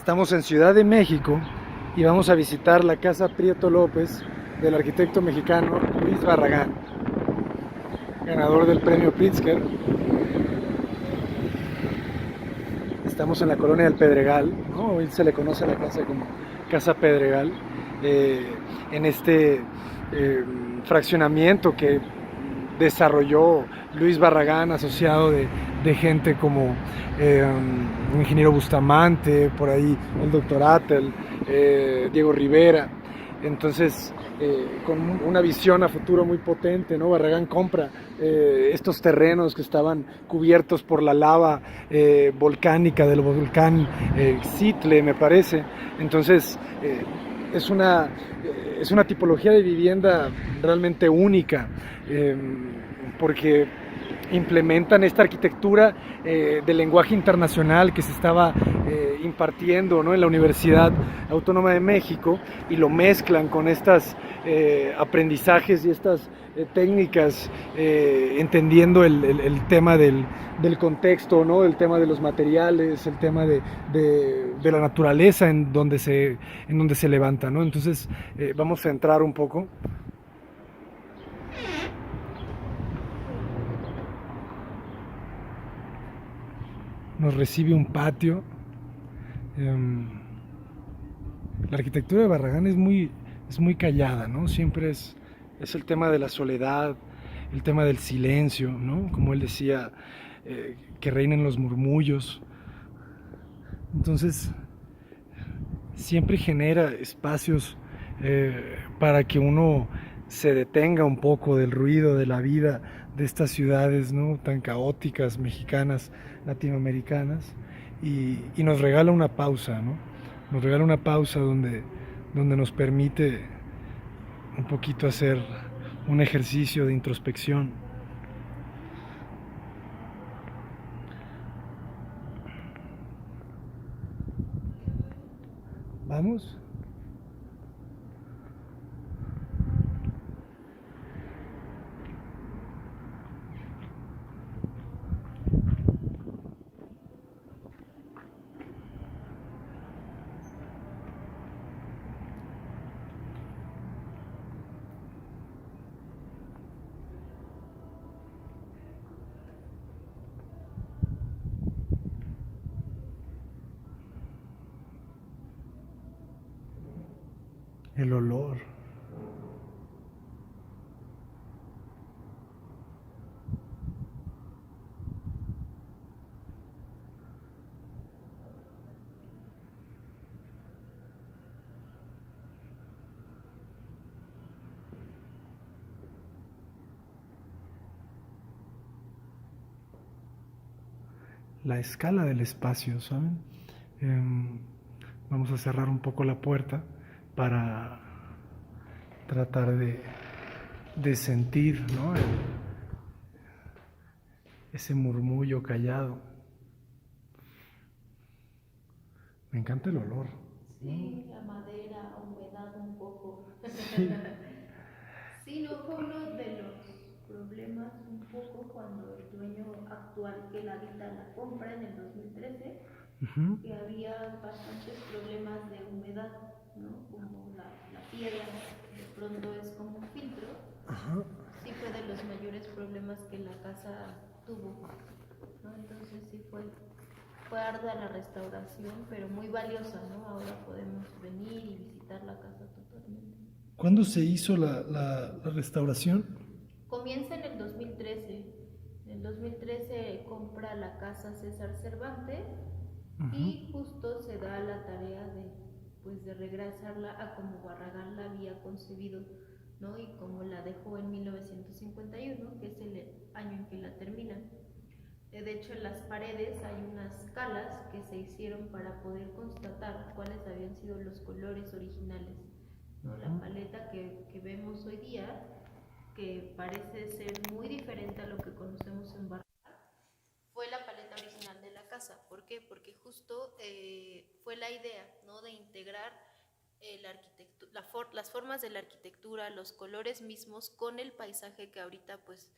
Estamos en Ciudad de México y vamos a visitar la Casa Prieto López del arquitecto mexicano Luis Barragán, ganador del premio Pritzker. Estamos en la colonia del Pedregal, ¿no? Hoy se le conoce a la casa como Casa Pedregal, eh, en este fraccionamiento que desarrolló Luis Barragán, asociado de gente como el ingeniero Bustamante, por ahí el doctor Attel, Diego Rivera. Entonces, con una visión a futuro muy potente, ¿no? Barragán compra estos terrenos que estaban cubiertos por la lava volcánica del volcán Xitle, me parece. Entonces, es una, es una tipología de vivienda realmente única, porque implementan esta arquitectura del lenguaje internacional que se estaba impartiendo, ¿no?, en la Universidad Autónoma de México, y lo mezclan con estas aprendizajes y estas técnicas, entendiendo el tema del contexto, ¿no?, el tema de los materiales, el tema de la naturaleza en donde se levanta, ¿no? Entonces vamos a entrar un poco. Nos recibe un patio. La arquitectura de Barragán es muy callada, ¿no? Siempre es el tema de la soledad, el tema del silencio, ¿no? Como él decía, que reinen los murmullos. Entonces, siempre genera espacios para que uno se detenga un poco del ruido de la vida de estas ciudades, ¿no?, tan caóticas, mexicanas, latinoamericanas, y nos regala una pausa, ¿no? Nos regala una pausa donde nos permite un poquito hacer un ejercicio de introspección. ¿Vamos? El olor. La escala del espacio, ¿saben? Eh, Vamos a cerrar un poco la puerta para tratar de sentir, ¿no?, ese murmullo callado. Me encanta el olor. Sí, la madera, humedad un poco. Sí. Sí, no, fue uno de los problemas un poco cuando el dueño actual que la habita la compra en el 2013, Uh-huh. que había bastantes problemas de humedad, ¿no? Como la piedra de pronto es como un filtro. Ajá. Sí fue de los mayores problemas que la casa tuvo, ¿no? Entonces sí fue ardua la restauración, pero muy valiosa, ¿no? Ahora podemos venir y visitar la casa totalmente. ¿Cuándo se hizo la restauración? Comienza en el 2013. En el 2013 compra la casa César Cervantes Uh-huh. y justo se da la tarea de regresarla a como Barragán la había concebido, ¿no? Y como la dejó en 1951, que es el año en que la terminan. De hecho, en las paredes hay unas calas que se hicieron para poder constatar cuáles habían sido los colores originales, ¿no? La paleta que vemos hoy día, que parece ser muy diferente a lo que conocemos en Barranquilla, fue la paleta original de la casa. ¿Por qué? Porque justo fue la idea, ¿no?, de integrar las formas de la arquitectura, los colores mismos con el paisaje que ahorita pues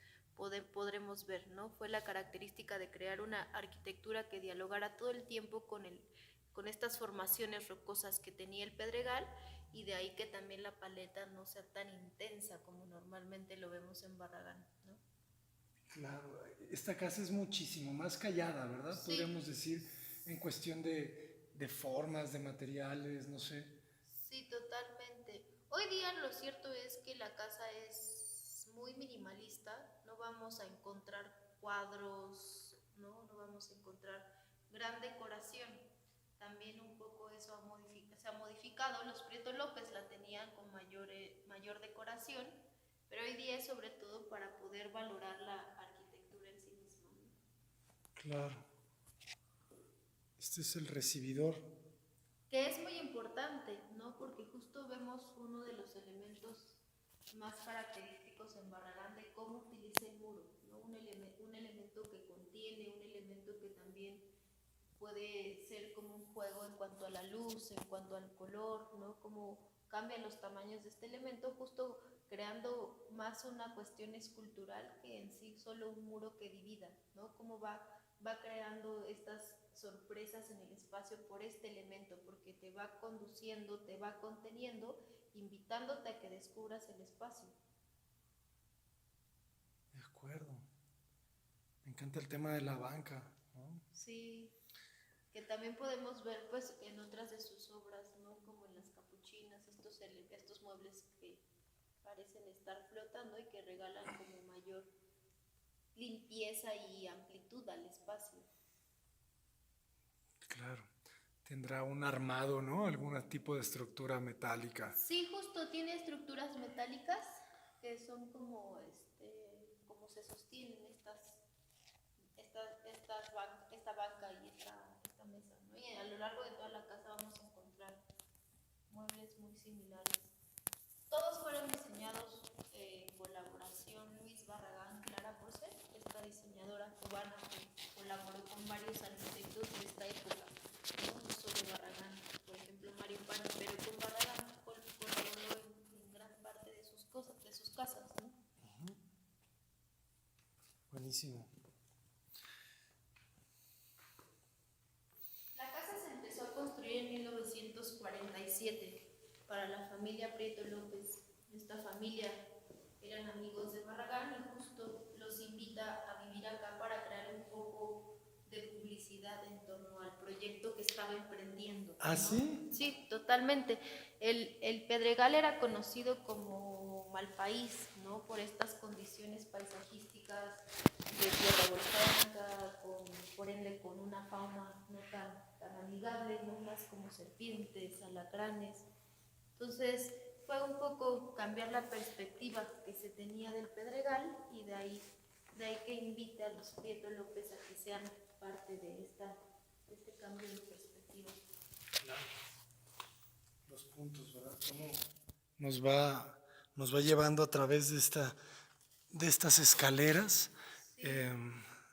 podremos ver, ¿no? Fue la característica de crear una arquitectura que dialogara todo el tiempo con estas formaciones rocosas que tenía el Pedregal, y de ahí que también la paleta no sea tan intensa como normalmente lo vemos en Barragán, ¿no? Claro, esta casa es muchísimo más callada, ¿verdad? Sí. Podríamos decir, en cuestión de formas, de materiales, no sé. Sí, totalmente. Hoy día lo cierto es que la casa es muy minimalista, no vamos a encontrar cuadros, no vamos a encontrar gran decoración. También un poco eso se ha modificado. Los Prieto López la tenían con mayor decoración, pero hoy día es sobre todo para poder valorar la arquitectura en sí misma, ¿no? Claro. Este es el recibidor. Que es muy importante, ¿no? Porque justo vemos uno de los elementos más característicos en Barragán de cómo utiliza el muro, ¿no? Un elemento que contiene, un elemento que también puede ser como un juego en cuanto a la luz, en cuanto al color, ¿no? Cómo cambian los tamaños de este elemento, justo creando más una cuestión escultural que en sí solo un muro que divida, ¿no? Cómo va creando estas sorpresas en el espacio por este elemento, porque te va conduciendo, te va conteniendo, invitándote a que descubras el espacio. De acuerdo. Me encanta el tema de la banca, ¿no? Sí, que también podemos ver pues en otras de sus obras, ¿no? Como en las capuchinas, estos muebles que parecen estar flotando y que regalan como mayor limpieza y amplitud al espacio. Claro. Tendrá un armado, ¿no? Algún tipo de estructura metálica. Sí, justo tiene estructuras metálicas que son como, como se sostienen esta banca y esta mesa, ¿no? Y a lo largo de toda la casa vamos a encontrar muebles muy similares. Todos fueron diseñados en colaboración Luis Barragán, Clara Porcel, esta diseñadora cubana que colaboró con varios arquitectos de esta época, no solo Barragán, por ejemplo Mario Pana, pero con Barragán colaboró en gran parte de sus casas, ¿no? Buenísimo. La casa se empezó a construir en 1947 para la familia Prieto López. Esta familia eran amigos de Barragán y justo los invita a vivir acá para crear un poco de publicidad en torno al proyecto que estaba emprendiendo, ¿no? ¿Ah, sí? Sí, totalmente. El Pedregal era conocido como mal país, ¿no? Por estas condiciones paisajísticas de tierra volcánica, por ende con una fauna no tan amigable, ¿no? Más como serpientes, alacranes. Entonces fue un poco cambiar la perspectiva que se tenía del Pedregal y de ahí que invite a los Prieto López a que sean parte de este cambio de perspectiva. Claro. Los puntos, ¿verdad? ¿Cómo nos va llevando a través de estas escaleras? Sí.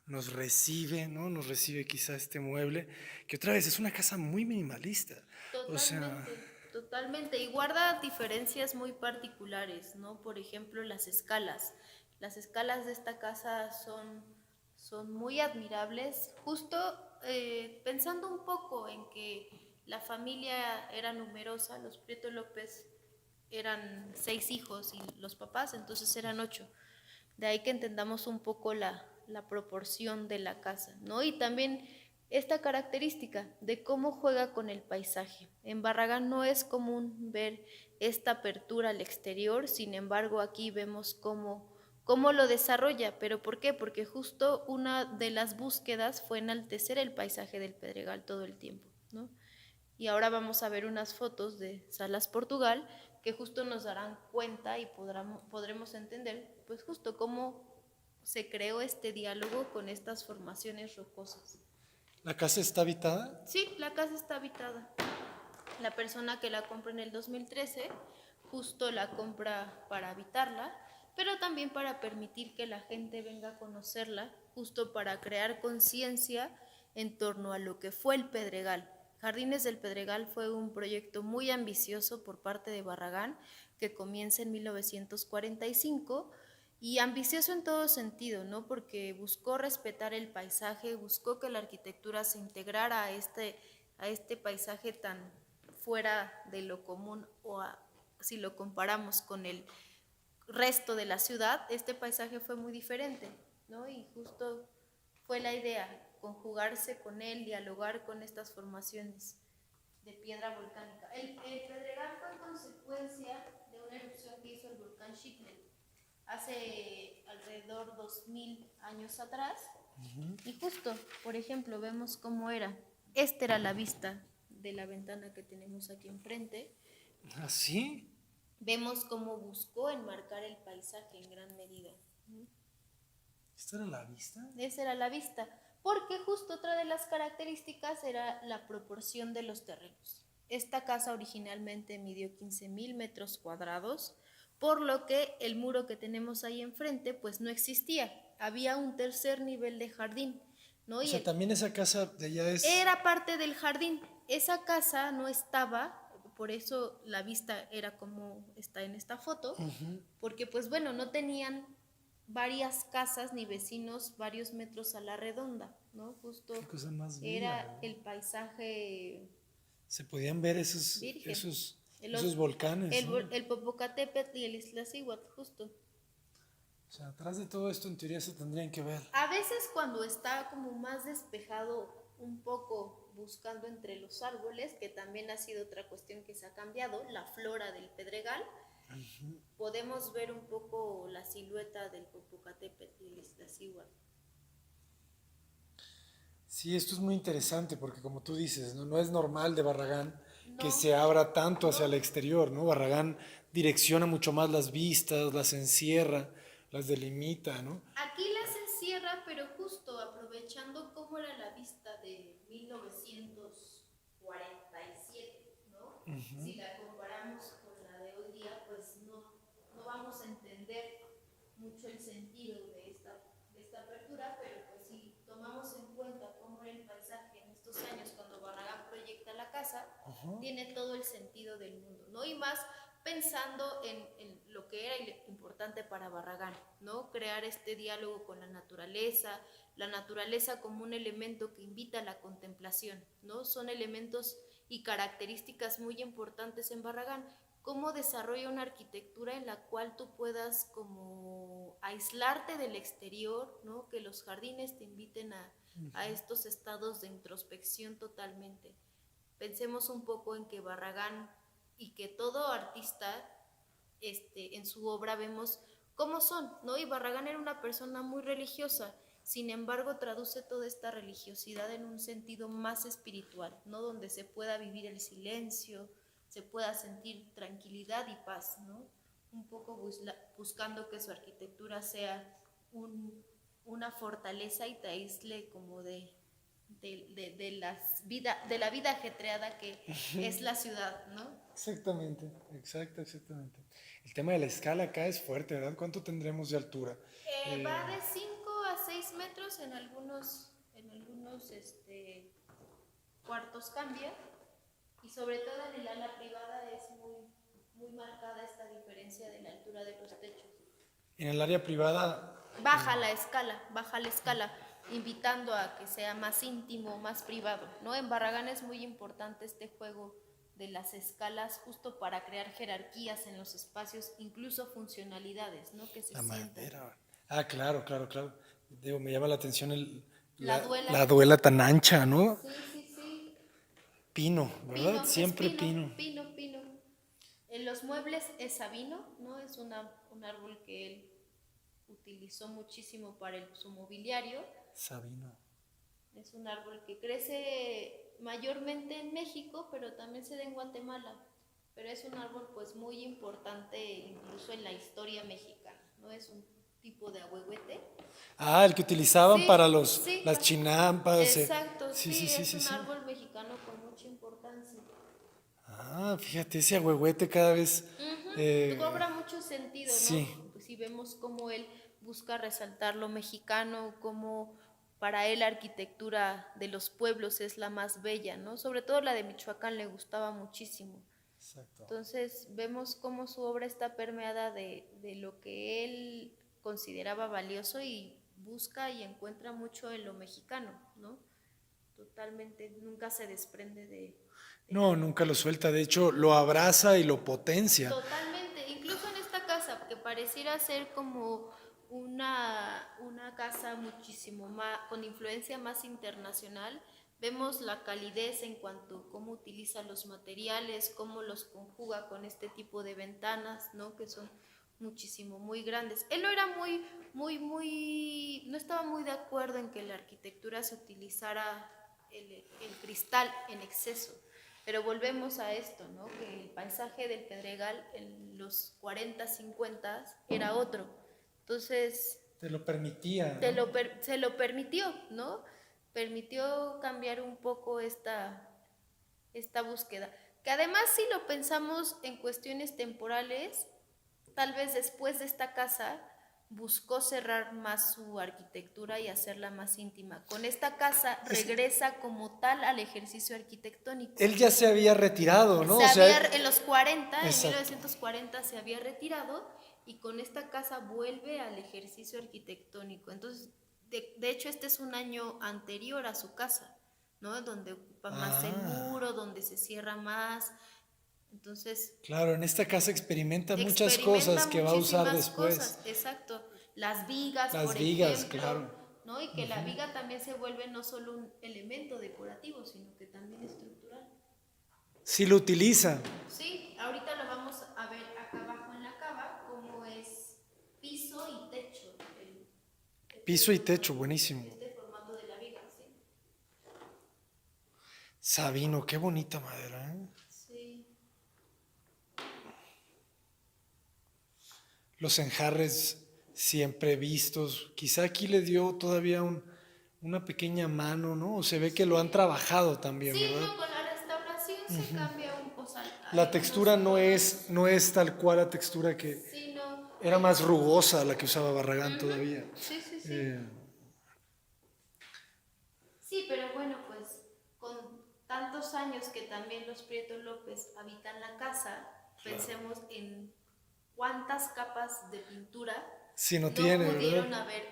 Nos recibe, ¿no? Nos recibe quizá este mueble, que otra vez es una casa muy minimalista. Totalmente, O sea, totalmente. Y guarda diferencias muy particulares, ¿no? Por ejemplo, las escalas. Las escalas de esta casa son muy admirables, justo pensando un poco en que la familia era numerosa, los Prieto López eran 6 hijos y los papás, entonces eran 8. De ahí que entendamos un poco la proporción de la casa, ¿no? Y también esta característica de cómo juega con el paisaje. En Barragán no es común ver esta apertura al exterior, sin embargo aquí vemos cómo lo desarrolla. ¿Pero por qué? Porque justo una de las búsquedas fue enaltecer el paisaje del Pedregal todo el tiempo, ¿no? Y ahora vamos a ver unas fotos de Salas Portugal que justo nos darán cuenta y podremos entender pues justo cómo se creó este diálogo con estas formaciones rocosas. ¿la casa está habitada? Sí, la casa está habitada. La persona que la compra en el 2013 justo la compra para habitarla, pero también para permitir que la gente venga a conocerla, justo para crear conciencia en torno a lo que fue el Pedregal. Jardines del Pedregal fue un proyecto muy ambicioso por parte de Barragán que comienza en 1945 y ambicioso en todo sentido, ¿no? Porque buscó respetar el paisaje, buscó que la arquitectura se integrara a a este paisaje tan fuera de lo común si lo comparamos con el resto de la ciudad, este paisaje fue muy diferente, ¿no? Y justo fue la idea, conjugarse con él, dialogar con estas formaciones de piedra volcánica. El Pedregal fue consecuencia de una erupción que hizo el volcán Xitlen hace alrededor 2000 años atrás. Y justo, por ejemplo, vemos cómo era. Esta era la vista de la ventana que tenemos aquí enfrente. ¿Ah, sí? Vemos cómo buscó enmarcar el paisaje en gran medida. ¿Esta era la vista? Esa era la vista, porque justo otra de las características era la proporción de los terrenos. Esta casa originalmente midió 15,000 metros cuadrados, por lo que el muro que tenemos ahí enfrente pues no existía. Había un tercer nivel de jardín, ¿no? O sea, también esa casa de allá es... Era parte del jardín. Esa casa no estaba, por eso la vista era como está en esta foto, porque pues bueno, no tenían varias casas ni vecinos varios metros a la redonda, ¿no? Justo Qué cosa más era bella, ¿no? el paisaje Se podían ver esos volcanes, ¿no? el Popocatépetl y el Iztaccíhuatl, justo. O sea, atrás de todo esto en teoría se tendrían que ver. A veces cuando está como más despejado, un poco buscando entre los árboles, que también ha sido otra cuestión que se ha cambiado, la flora del Pedregal, podemos ver un poco la silueta del Popocatépetl y el Iztaccíhuatl. Sí, esto es muy interesante porque como tú dices, no es normal de Barragán que No. se abra tanto hacia el exterior, ¿no? Barragán direcciona mucho más las vistas, las encierra, las delimita, ¿no? Aquí las encierra, pero justo aprovechando cómo era la vista de 1947, ¿no? Si la comparamos con la de hoy día, pues no vamos a entender mucho el sentido de esta apertura, pero pues si tomamos en cuenta cómo era el paisaje en estos años cuando Barragán proyecta la casa, tiene todo el sentido del mundo, ¿no? Y más pensando en lo que era importante para Barragán, ¿no? Crear este diálogo con la naturaleza como un elemento que invita a la contemplación, ¿no? Son elementos y características muy importantes en Barragán. Cómo desarrolla una arquitectura en la cual tú puedas como aislarte del exterior, ¿no? Que los jardines te inviten a estos estados de introspección totalmente. Pensemos un poco en que Barragán y que todo artista en su obra vemos cómo son, ¿no? Y Barragán era una persona muy religiosa, sin embargo traduce toda esta religiosidad en un sentido más espiritual, ¿no? Donde se pueda vivir el silencio, se pueda sentir tranquilidad y paz, ¿no? Un poco buscando que su arquitectura sea una fortaleza y te aísle como de la vida ajetreada que es la ciudad, ¿no? Exactamente. El tema de la escala acá es fuerte, ¿verdad? ¿Cuánto tendremos de altura? Va de 5 a 6 metros, en algunos cuartos cambia, y sobre todo en el ala privada es muy marcada esta diferencia de la altura de los techos. En el área privada... Baja la escala, invitando a que sea más íntimo, más privado, ¿no? En Barragán es muy importante este juego de las escalas justo para crear jerarquías en los espacios, incluso funcionalidades, ¿no? Que se La sientan. madera. Ah, claro. Digo, me llama la atención la duela tan ancha, ¿no? Sí. Pino, ¿verdad? Pino, Siempre es pino. Pino. En los muebles es sabino, ¿no? Es un árbol que él utilizó muchísimo para su mobiliario. Sabino. Es un árbol que crece mayormente en México, pero también se da en Guatemala. Pero es un árbol pues muy importante incluso en la historia mexicana, ¿no? Es un tipo de ahuehuete. Ah, el que utilizaban para Sí, las chinampas. Exacto, Sí. es un árbol mexicano con mucha importancia. Ah, fíjate, ese ahuehuete cada vez... Cobra mucho sentido, ¿no? Sí. Si vemos cómo él busca resaltar lo mexicano, cómo para él la arquitectura de los pueblos es la más bella, ¿no? Sobre todo la de Michoacán le gustaba muchísimo. Exacto. Entonces vemos cómo su obra está permeada de lo que él consideraba valioso y busca y encuentra mucho en lo mexicano, ¿no? totalmente, nunca se desprende No, nunca lo suelta, de hecho lo abraza y lo potencia. totalmente, incluso en esta casa, que pareciera ser como una casa muchísimo más, con influencia más internacional, vemos la calidez en cuanto a cómo utiliza los materiales, cómo los conjuga con este tipo de ventanas, ¿no? Que son muchísimo, muy grandes. Él no era no estaba muy de acuerdo en que la arquitectura se utilizara el cristal en exceso. Pero volvemos a esto, ¿no? Que el paisaje del Pedregal en los 40, 50 era otro. Entonces, Te lo permitía, ¿no? se lo permitió, ¿no? Permitió cambiar un poco esta búsqueda. Que además, si lo pensamos en cuestiones temporales, tal vez después de esta casa buscó cerrar más su arquitectura y hacerla más íntima. Con esta casa regresa como tal al ejercicio arquitectónico. Él ya se había retirado, ¿no? En los 40, exacto. En 1940 se había retirado y con esta casa vuelve al ejercicio arquitectónico. Entonces, de hecho, este es un año anterior a su casa, ¿no? Donde ocupa más el muro, donde se cierra más. Entonces, claro, en esta casa experimenta muchas cosas que va a usar después. Cosas, exacto. Las vigas, por ejemplo, claro. ¿no? Y que la viga también se vuelve no solo un elemento decorativo, sino que también estructural. Sí lo utiliza. Sí, ahorita lo vamos a ver acá abajo en la cava, cómo es piso y techo. Piso y techo, buenísimo. Este formato de la viga, sí. Sabino, qué bonita madera, ¿eh? Sí. Los enjarres siempre vistos. Quizá aquí le dio todavía una pequeña mano, ¿no? Se ve que lo han trabajado también, sí, ¿verdad? No, con la restauración se cambia un poco. La textura no es tal cual la textura que sí, no. era más rugosa la que usaba Barragán todavía. Sí. Sí, pero bueno, pues con tantos años que también los Prieto López habitan la casa, pensemos en cuántas capas de pintura si no pudieron ¿verdad? Haber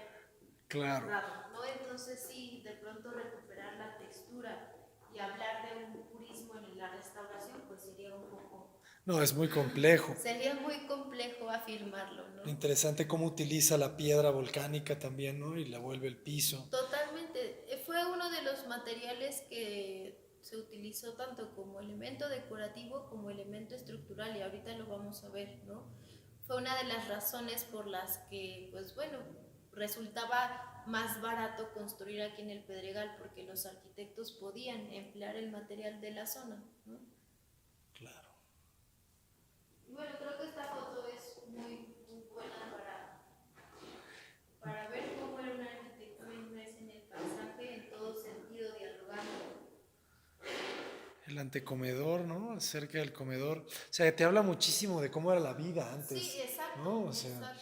claro. ¿no? Entonces sí, de pronto recuperar la textura y hablar de un purismo en la restauración, pues sería un poco... No, es muy complejo. Sería muy complejo afirmarlo, ¿no? Interesante cómo utiliza la piedra volcánica también, ¿no? Y la vuelve el piso. Totalmente. Fue uno de los materiales que se utilizó tanto como elemento decorativo como elemento estructural y ahorita lo vamos a ver, ¿no? Fue una de las razones por las que, pues bueno, resultaba más barato construir aquí en el Pedregal porque los arquitectos podían emplear el material de la zona, ¿no? Claro. Y bueno, creo que esta foto es muy buena para ver cómo era una arquitectura inmersa en el paisaje en todo sentido, dialogando. El antecomedor, ¿no? Cerca del comedor. O sea, te habla muchísimo de cómo era la vida antes. Sí, exacto. ¿No? O sea,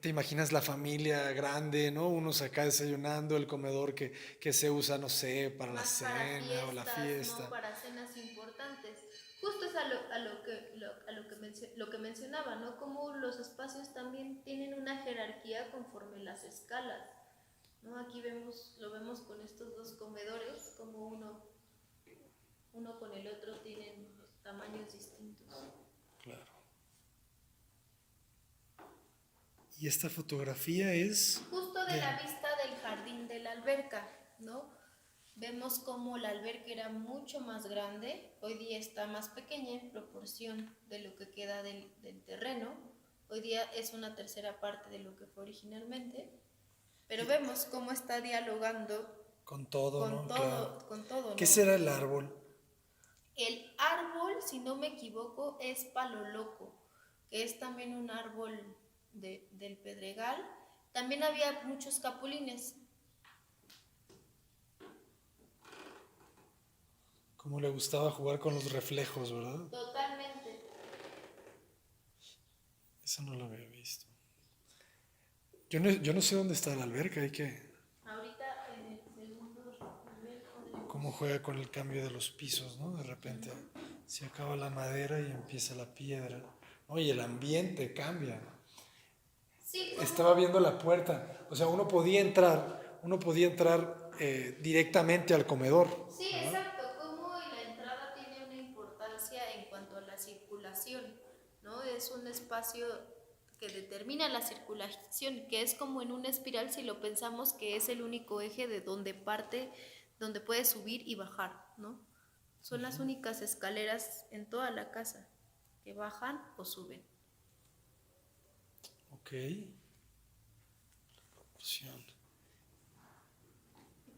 te imaginas la familia grande, ¿no? Unos acá desayunando, el comedor que se usa, no sé, para la cena fiestas, o la fiesta. ¿no? Para cenas importantes. Justo es lo que mencionaba, ¿no? Cómo los espacios también tienen una jerarquía conforme las escalas, ¿no? Aquí lo vemos con estos dos comedores, como uno con el otro tienen tamaños distintos. Claro. Y esta fotografía es... Justo de la vista del jardín de la alberca, ¿no? Vemos como la alberca era mucho más grande, hoy día está más pequeña en proporción de lo que queda del terreno, hoy día es una tercera parte de lo que fue originalmente, pero vemos cómo está dialogando con todo, ¿no? Claro. Con todo, ¿no? ¿Qué será el árbol? El árbol, si no me equivoco, es palo loco, que es también un árbol del Pedregal. También había muchos capulines. Como le gustaba jugar con los reflejos, ¿verdad? Totalmente. Eso no lo había visto. Yo no sé dónde está la alberca, hay que... Ahorita en el segundo nivel. Cómo juega con el cambio de los pisos, ¿no? De repente se acaba la madera y empieza la piedra. Oye, el ambiente cambia. Sí, estaba viendo la puerta, o sea, uno podía entrar directamente al comedor. Sí, exacto, como la entrada tiene una importancia en cuanto a la circulación, ¿no? Es un espacio que determina la circulación, que es como en una espiral si lo pensamos que es el único eje de donde parte, donde puede subir y bajar, ¿no? Son las únicas escaleras en toda la casa que bajan o suben. Ok. Proporción.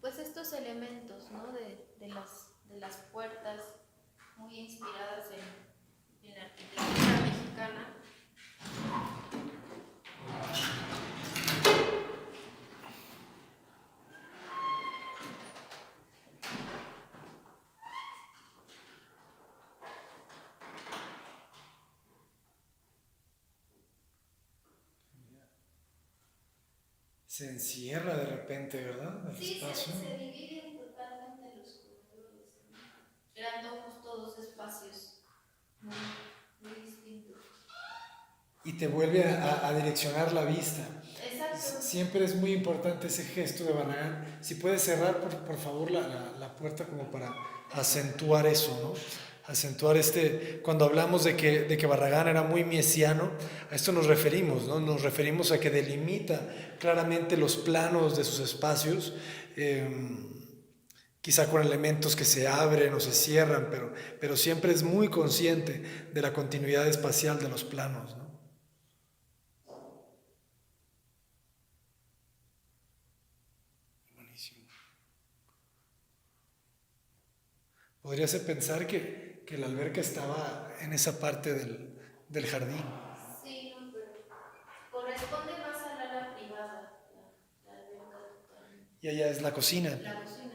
Pues estos elementos, ¿no? de las puertas muy inspiradas en la arquitectura mexicana. Se encierra de repente, ¿verdad? El Sí, espacio. se dividen totalmente los corredores, ¿no? Creando todos espacios muy, muy distintos. Y te vuelve a direccionar la vista. Exacto. Siempre es muy importante ese gesto de Barragán. Si puedes cerrar, por favor, la puerta como para acentuar eso, ¿no? Acentuar cuando hablamos de que Barragán era muy miesiano, a esto nos referimos, ¿no? Nos referimos a que delimita claramente los planos de sus espacios, quizá con elementos que se abren o se cierran, pero siempre es muy consciente de la continuidad espacial de los planos, ¿no? Buenísimo. Podríase pensar que la alberca estaba en esa parte del jardín. Sí, no, pero corresponde más al ala privada, la alberca totalmente. Y allá es la cocina. La cocina.